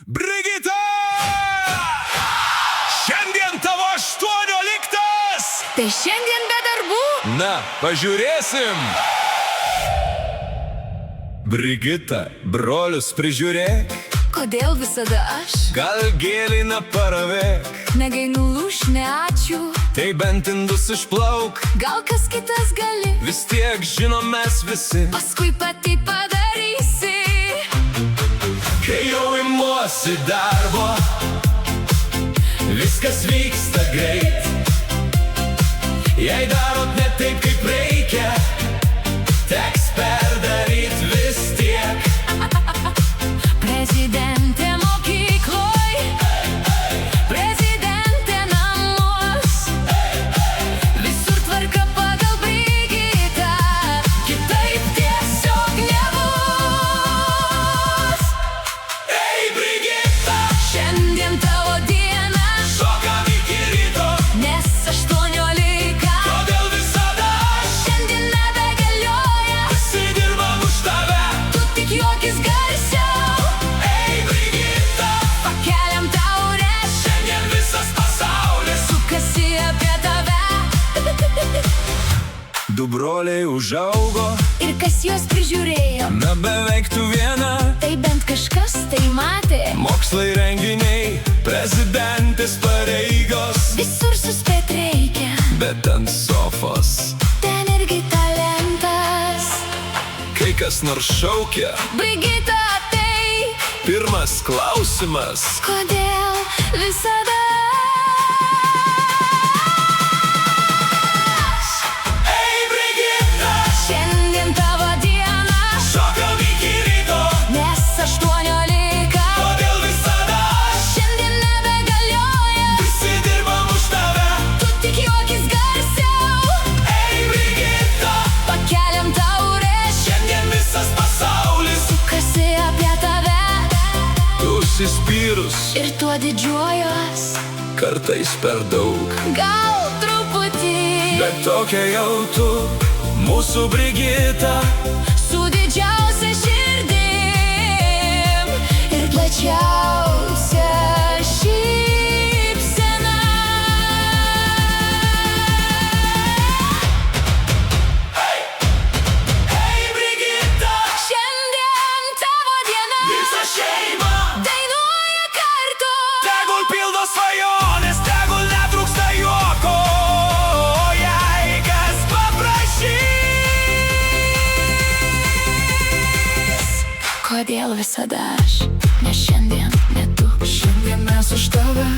Brigita! Šiandien tavo 18. Tai šiandien be darbų? Na, pažiūrėsim. Brigita, brolius prižiūrėk. Kodėl visada aš? Gal gėliną paravėk. Negai nulūš, ne ačiū. Tai bent indus išplauk. Gal kas kitas gali? Vis tiek žinom mes visi. Paskui pati padarysi. Kai jau imuosi darbo, viskas vyksta greit. Jei darot ne taip, kaip reikia, teks perdaryt vis tiek. Prezidentė mokykloj, prezidentė namuos. Visur tvarka pagal Brigitą, kitaip tiesiog nebus. Ei, Brigita! Šiandien tavo diena, Šokam iki ryto. nes 18. Kodėl visada aš? Šiandien nebegalioja, Visi dirbam už tave. tu tik juokis garsiau. Ei, Brigita! Pakeliam taures, Šiandien visas pasaulis. sukasi apie tave. Du broliai užaugo, Ir kas juos prižiūrėjo, na beveik tu viena. tai bent kažkas tai matė. Mokslai, renginiai, prezidentės pareigos. Visur suspėt reikia, Bet ant sofos, ten irgi talentas. kai kas nors šaukia, Brigita, tai pirmas klausimas. kodėl visada Ei, Brigita! šiandien tavo diena, Šokam iki ryto. nes 18. Kodėl visada aš? Šiandien nebegalioja, Visi dirbam už tave. tu tik juokis garsiau. Ei, Brigita! Pakeliam taures, Šiandien visas pasaulis. sukasi apie tave. Užsispyrus, Ir tuo didžiuojuos, kartais per daug. gal truputį. Bet tokia jau tu, mūsų Brigita. Su didžiausia širdim ir plačiausia šypsena. Ei, Brigita! Šiandien tavo diena, Visa šeima. dainuoja kartu. Tegul pildo svajonės, tegul netrūksta juoko. O jei kas paprašys. Kodėl visada aš, ne šiandien, ne tu. Šiandien mes už tave.